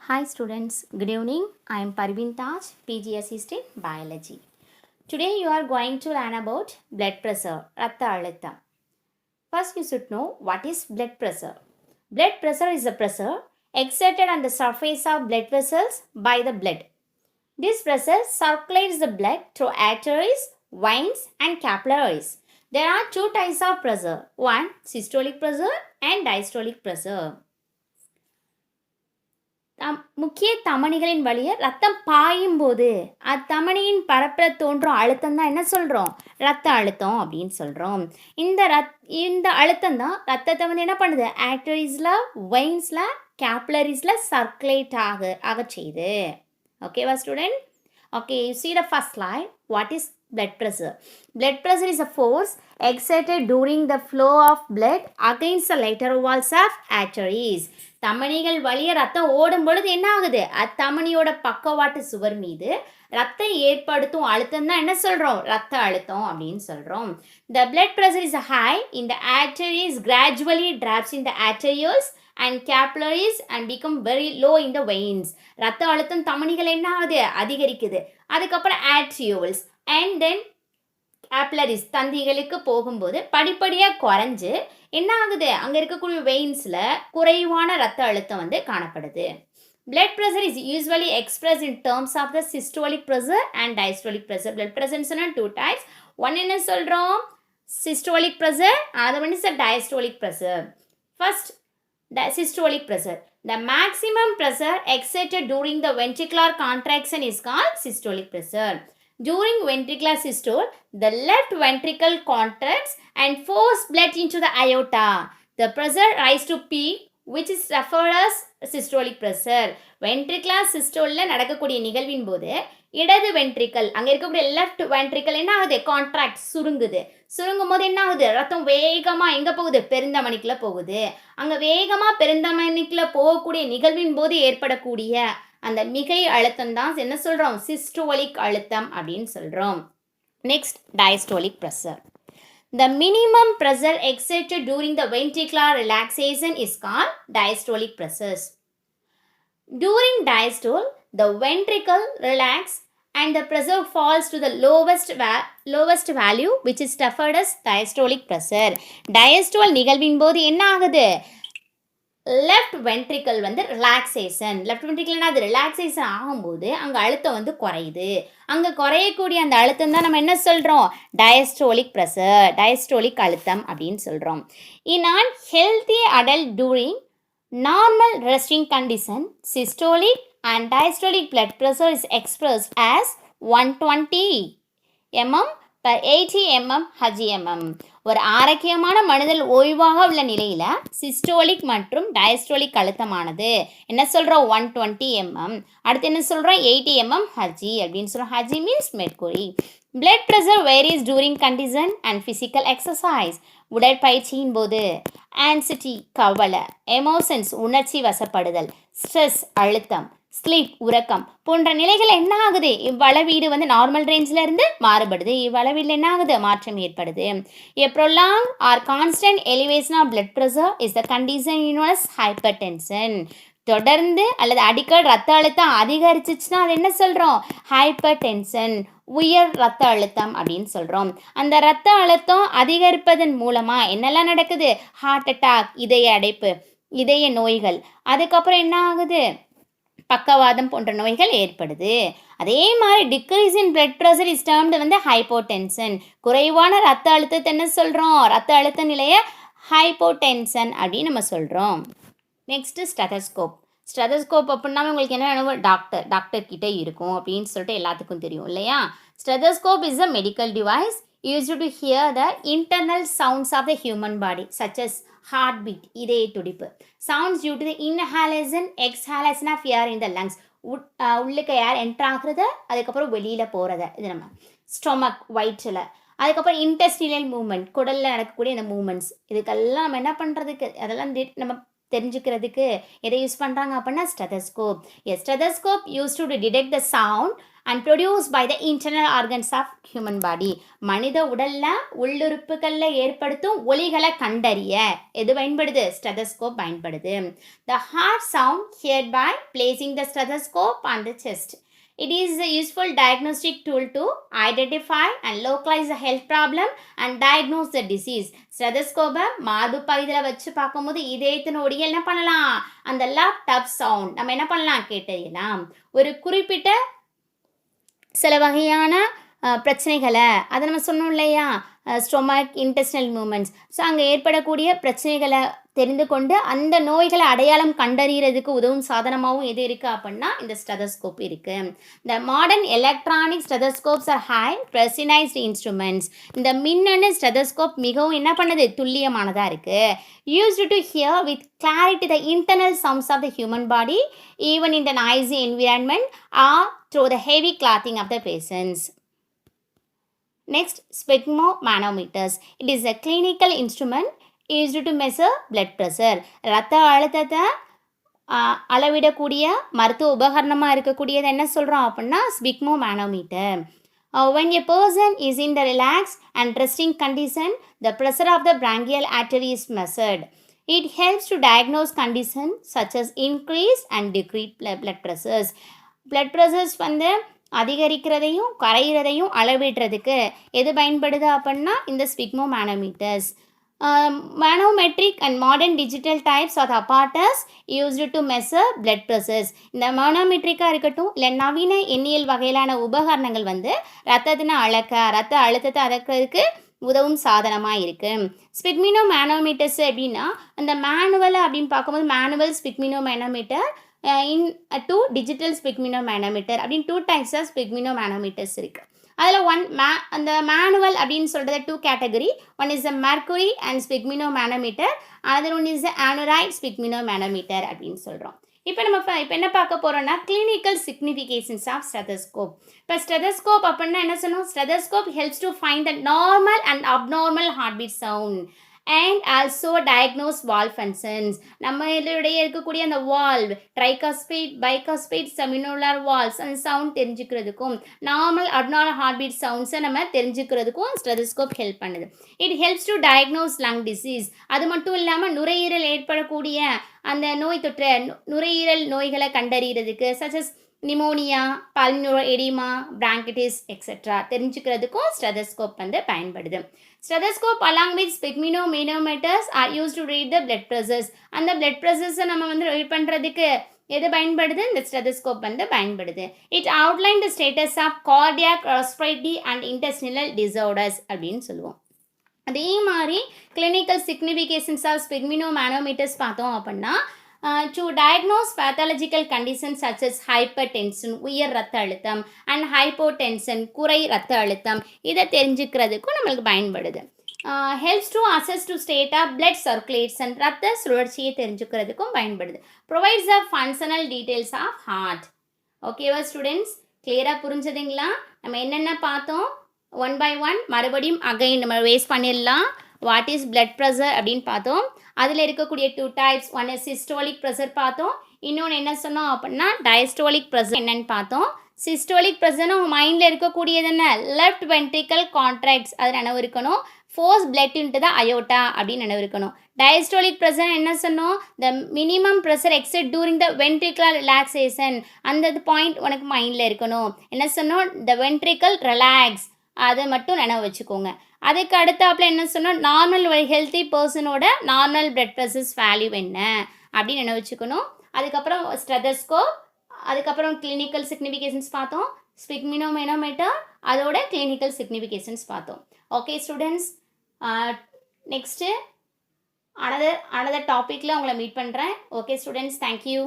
Hi students, good evening. I am Parveen Taj, PG Assistant Biology. Today you are going to learn about blood pressure, Ratta Alitham. First you should know what is blood pressure. Blood pressure is the pressure exerted on the surface of blood vessels by the blood. This pressure circulates the blood through arteries, veins and capillaries. There are two types of pressure, one systolic pressure and diastolic pressure. முக்கிய தமனிகளின் வழியே ரத்தம் பாயும் போது அத்தமனியின் பரப்பில் தோன்றும் அழுத்தம் தான் என்ன சொல்கிறோம், ரத்த அழுத்தம் அப்படின்னு சொல்கிறோம். இந்த அழுத்தம் தான் ரத்தத்தை வந்து என்ன பண்ணுது, ஆர்டரிஸில், வெயின்ஸில், கேப்லரிஸில் சர்க்குலேட் ஆக செய்யுது. ஓகேவா student? Okay, you see the first slide. What is blood pressure? Blood pressure is a force exerted during the flow of blood against the lateral walls of arteries. தமனிகள் வழியே ரத்தம் ஓடும் பொழுது என்ன ஆகுது, அத்தமனியோட பக்கவாட்டு சுவர் மீது ரத்தம் ஏற்படுத்தும் அழுத்தம் தான் என்ன சொல்கிறோம், ரத்த அழுத்தம் அப்படின்னு சொல்கிறோம். The blood pressure is high in the arteries, gradually drops in the arterioles and capillaries and become very low in the veins. ரத்த அழுத்தம் தமனிகள் என்ன ஆகுது, அதிகரிக்குது. அதுக்கப்புறம் arterioles and then capillaries தந்திகளுக்கு போகும்போது படிப்படியாக குறைஞ்சு என்ன ஆகுது, அங்கே இருக்கக்கூடிய வெயின்ஸில் குறைவான ரத்த அழுத்தம் வந்து காணப்படுது. Blood pressure is usually expressed in terms of the systolic pressure and diastolic pressure. Blood pressure is two types. One என்ன சொல்கிறோம், systolic pressure, other one is a diastolic pressure. First, the systolic pressure. The maximum pressure exerted during the ventricular contraction is called systolic pressure. During ventricular systole, the left ventricle contracts and force blood into the aorta. The pressure rises to peak, which is referred as systolic pressure. ventricular systole நடக்கக்கூடிய நிகழ்வின் போது இடது ventricle, அங்கே இருக்கக்கூடிய left ventricle என்ன ஆகுது, contract, சுருங்கும் போது என்ன ஆகுது, ரத்தம் வேகமாக எங்கே போகுது, பெருந்தமணிக்குள்ள போகுது. அங்கே வேகமாக பெருந்தமணிக்குள்ள போகக்கூடிய நிகழ்வின் போது ஏற்படக்கூடிய அந்த மிகை அழுத்தம் தான் என்ன சொல்கிறோம், சிஸ்டோலிக் அழுத்தம் அப்படின்னு சொல்கிறோம். Next, diastolic pressure. The minimum pressure exerted during the ventricular relaxation is called diastolic pressures. During diastole, the ventricle relaxes and the pressure falls to the lowest value, which is referred as diastolic pressure. Diastole நிகழ்வின் போது என்ன ஆகுது, left ventricle வந்து relaxation, left ventricle என்ன, அது relaxation ஆகும்போது அங்கே அழுத்தம் வந்து குறையுது. அங்கே குறையக்கூடிய அந்த அழுத்தம் தான் நம்ம என்ன சொல்கிறோம், டயஸ்டோலிக் ப்ரெஷர், டயஸ்டோலிக் அழுத்தம் அப்படின்னு சொல்கிறோம். In an healthy adult during normal resting condition, systolic and diastolic blood pressure is expressed as 120 mm per 80 mm Hg/mm. ஒரு ஆரோக்கியமான மனிதல் ஓய்வாக உள்ள நிலையில் சிஸ்டோலிக் மற்றும் டயஸ்டோலிக் அழுத்தமானது என்ன சொல்கிறோம், 120 mm. அடுத்து என்ன சொல்கிறோம், 80 mm Hg அப்படின்னு சொல்கிறோம். Hg means mercury. Blood pressure varies during condition and physical exercise. உடற்பயிற்சியின் போது, ஆன்சிட்டி கவலை, எமோஷன்ஸ் உணர்ச்சி வசப்படுதல், ஸ்ட்ரெஸ் அழுத்தம், ஸ்லீப் உறக்கம் போன்ற நிலைகள் என்ன ஆகுது, இவ்வளவீடு வந்து நார்மல் ரேஞ்சில் இருந்து மாறுபடுது. இவ்வளவீடில் என்ன ஆகுது, மாற்றம் ஏற்படுது. A prolonged or constant elevation of blood pressure is the condition known as hypertension. தொடர்ந்து அல்லது அடிக்கடி ரத்த அழுத்தம் அதிகரிச்சிச்சுன்னா அது என்ன சொல்கிறோம், ஹைப்பர் டென்ஷன், உயர் ரத்த அழுத்தம் அப்படின்னு சொல்கிறோம். அந்த ரத்த அழுத்தம் அதிகரிப்பதன் மூலமாக என்னெல்லாம் நடக்குது, ஹார்ட் அட்டாக், இதய அடைப்பு, இதய நோய்கள், அதுக்கப்புறம் என்ன ஆகுது, பக்கவாதம் போன்ற நோய்கள் ஏற்படுது. அதே மாதிரி decrease in blood pressure is டேர்ம்டு வந்து ஹைப்போடென்ஷன். குறைவான ரத்த அழுத்தத்தை என்ன சொல்கிறோம், ரத்த அழுத்த நிலையை ஹைப்போடென்ஷன் அப்படின்னு நம்ம சொல்கிறோம். Next stethoscope. ஸ்டெதஸ்கோப் அப்படின்னா உங்களுக்கு என்ன வேணும், டாக்டர் கிட்டே இருக்கும் அப்படின்னு சொல்லிட்டு எல்லாத்துக்கும் தெரியும் இல்லையா. Stethoscope is a medical device used to hear the internal sounds of the human body such as heartbeat, இதய துடிப்பு, sounds due to the inhalation exhalation of air in the lungs, உள்ளுக்கு ஏர் என்ட்ரு ஆகுறது, அதுக்கப்புறம் வெளியில் போகிறத, இது நம்ம ஸ்டொமக், வயிற்றில், அதுக்கப்புறம் இன்டெஸ்டினல் மூமெண்ட், குடலில் நடக்கக்கூடிய அந்த மூமெண்ட்ஸ், இதுக்கெல்லாம் நம்ம என்ன பண்ணுறதுக்கு, அதெல்லாம் நம்ம தெரிஞ்சுக்கிறதுக்கு எதை யூஸ் பண்ணுறாங்க அப்படின்னா stethoscope. A stethoscope use to detect the sound and produce by the internal organs of human body. மனித உடலில் உள்ளுறுப்புகளில் ஏற்படுத்தும் ஒலிகளை கண்டறிய எது பயன்படுது? ஸ்டெதஸ்கோப் பயன்படுது. The heart sound heard by placing the stethoscope on the chest. It is a useful diagnostic tool to identify and localize the health problem and diagnose the disease. ஸ்டெதஸ்கோப்பை மார்பு பகுதியில் வச்சு பார்க்கும்போது இதயத்தினுடைய என்ன பண்ணலாம்? அந்த லேப்டாப் சவுண்ட் நம்ம என்ன பண்ணலாம்? கேட்டறியலாம். ஒரு குறிப்பிட்ட சில வகையான பிரச்சனைகளை அதை நம்ம சொன்னோம் இல்லையா? Stomach intestinal moments. ஸோ அங்கே ஏற்படக்கூடிய பிரச்சனைகளை தெரிந்து கொண்டு அந்த நோய்களை அடையாளம் கண்டறிகிறதுக்கு உதவும் சாதனமாகவும் எது இருக்குது அப்படின்னா இந்த ஸ்டெதஸ்கோப் இருக்குது. இந்த modern electronic stethoscopes are high precisionised instruments. இந்த மின்னணு ஸ்டெதஸ்கோப் மிகவும் என்ன பண்ணுது? துல்லியமானதாக இருக்குது. Used to hear with clarity the internal sounds of the human body even in the noisy environment or through the heavy clothing of the patients. Next, sphygmomanometers. It is a clinical instrument used to measure blood pressure. இரத்த அழுத்தத்தை அளவிடக்கூடிய மருத்துவ உபகரணமாக இருக்கக்கூடியது என்ன சொல்கிறோம் அப்படின்னா sphygmomanometer. When a person is in the relaxed and resting condition, the pressure of the branchial artery is measured. It helps to diagnose conditions such as increased and decreased blood pressures. Blood pressures வந்து அதிகரிக்கிறதையும் கரைகிறதையும் அளவிடுறதுக்கு எது பயன்படுது அப்படின்னா இந்த sphygmomanometers. Manometric and modern digital types of apparatus used to measure blood pressures. இந்த மனோமெட்ரிக்காக இருக்கட்டும் இல்லை நவீன எண்ணியல் வகையிலான உபகரணங்கள் வந்து ரத்த அழுத்தத்தை அளக்கிறதுக்கு உதவும் சாதனமாக இருக்குது. ஸ்பிக்மினோமேனோமீட்டர்ஸ் அப்படின்னா அந்த மேனுவல் அப்படின்னு பார்க்கும்போது மேனுவல் ஸ்பிக்மினோமேனோமீட்டர் in 2 digital sphygmomanometer அப்படின்னு 2 types of sphygmomanometers இருக்குது. அதில் அந்த மேனுவல் அப்படின்னு சொல்கிறது 2 category. One is a mercury and sphygmomanometer, another one is a anurite sphygmomanometer அப்படின்னு சொல்கிறோம். இப்போ என்ன பார்க்க போகிறோம்னா கிளினிக்கல் சிக்னிஃபிகேஷன்ஸ் ஆஃப் ஸ்டெதஸ்கோப். இப்போ ஸ்டெதஸ்கோப் அப்படின்னா என்ன சொன்னோம்? Stethoscope helps to find the normal and abnormal heartbeat sound and also diagnose valve functions. நம்ம இதோடைய இருக்கக்கூடிய அந்த valve tricuspid bicuspid semilunar valves அந்த சவுண்ட் தெரிஞ்சுக்கிறதுக்கும் நார்மல் அப்நார்மல் ஹார்ட்பீட் சவுண்ட்ஸை நம்ம தெரிஞ்சுக்கிறதுக்கும் ஸ்டெதஸ்கோப் ஹெல்ப் பண்ணுது. It helps to diagnose lung disease. அது மட்டும் இல்லாமல் நுரையீரல் ஏற்படக்கூடிய அந்த நோய் தொற்று நுரையீரல் நோய்களை கண்டறிகிறதுக்கு such as pneumonia, pulmonary oedema, bronchitis etcetera தெரிஞ்சுக்கிறதுக்கும் ஸ்டெதஸ்கோப் வந்து பயன்படுது. Stethoscope along with sphygmomanometers are used to read the blood pressures. அந்த blood pressures நம்ம வந்து ரீட் பண்ணுறதுக்கு எது பயன்படுது? இந்த ஸ்டெதஸ்கோப் வந்து பயன்படுது. It outline the status of cardiac, respiratory and intestinal disorders அப்படின்னு சொல்லுவோம். அதே மாதிரி கிளினிக்கல் சிக்னிஃபிகேஷன்ஸ் ஆஃப் ஸ்பிக்மினோமேனோமீட்டர்ஸ் பார்த்தோம் அப்படின்னா to diagnose pathological conditions such as hypertension உயர் ரத்த அழுத்தம் and hypotension குறை ரத்த அழுத்தம் இதை தெரிஞ்சுக்கிறதுக்கும் நம்மளுக்கு பயன்படுது. helps to assess to state of blood circulation ரத்த சுழற்சியை தெரிஞ்சுக்கிறதுக்கும் பயன்படுது. provides the functional details of heart. ஓகேவா ஸ்டூடெண்ட்ஸ்? கிளியராக புரிஞ்சதுங்களா? நம்ம என்னென்ன பார்த்தோம்? ஒன் பை ஒன் மறுபடியும் அகைன் நம்ம வேஸ்ட் பண்ணிடலாம். வாட் இஸ் பிளட் ப்ரெஷர் அப்படின்னு பார்த்தோம். அதில் இருக்கக்கூடிய 2 types. One is systolic pressure பார்த்தோம். இன்னொன்று என்ன சொன்னோம் அப்படின்னா டயஸ்டோலிக் ப்ரெஷர் என்னன்னு பார்த்தோம். சிஸ்டோலிக் ப்ரெஷர்னு உங்கள் மைண்டில் இருக்கக்கூடியது என்ன? லெஃப்ட் வென்ட்ரிக்கல் கான்ட்ராக்ட்ஸ் அது நினைவு இருக்கணும். Force blood into the aorta அப்படின்னு நினைவு இருக்கணும். டயஸ்டோலிக் ப்ரெஷர் என்ன சொன்னோம்? த minimum pressure exit during the ventricular relaxation அந்த பாயிண்ட் உனக்கு மைண்டில் இருக்கணும். என்ன சொன்னோம்? த வென்ட்ரிக்கல் ரிலாக்ஸ் அதை மட்டும் நினைவு வச்சுக்கோங்க. அதுக்கு அடுத்தாப்பில் என்ன சொன்னால் நார்மல் ஹெல்த்தி பர்சனோட நார்மல் பிளட் ப்ரெஷர்ஸ் வேல்யூ என்ன அப்படின்னு நினைவு வச்சுக்கணும். அதுக்கப்புறம் ஸ்டெதஸ்கோப், அதுக்கப்புறம் கிளினிக்கல் சிக்னிஃபிகேஷன்ஸ் பார்த்தோம். ஸ்பிக்மினோமேனோமீட்டர் அதோட கிளினிக்கல் சிக்னிஃபிகேஷன்ஸ் பார்த்தோம். ஓகே ஸ்டூடெண்ட்ஸ், நெக்ஸ்ட்டு அனதர் டாப்பிக்கில் உங்களை மீட் பண்ணுறேன். Okay students, thank you.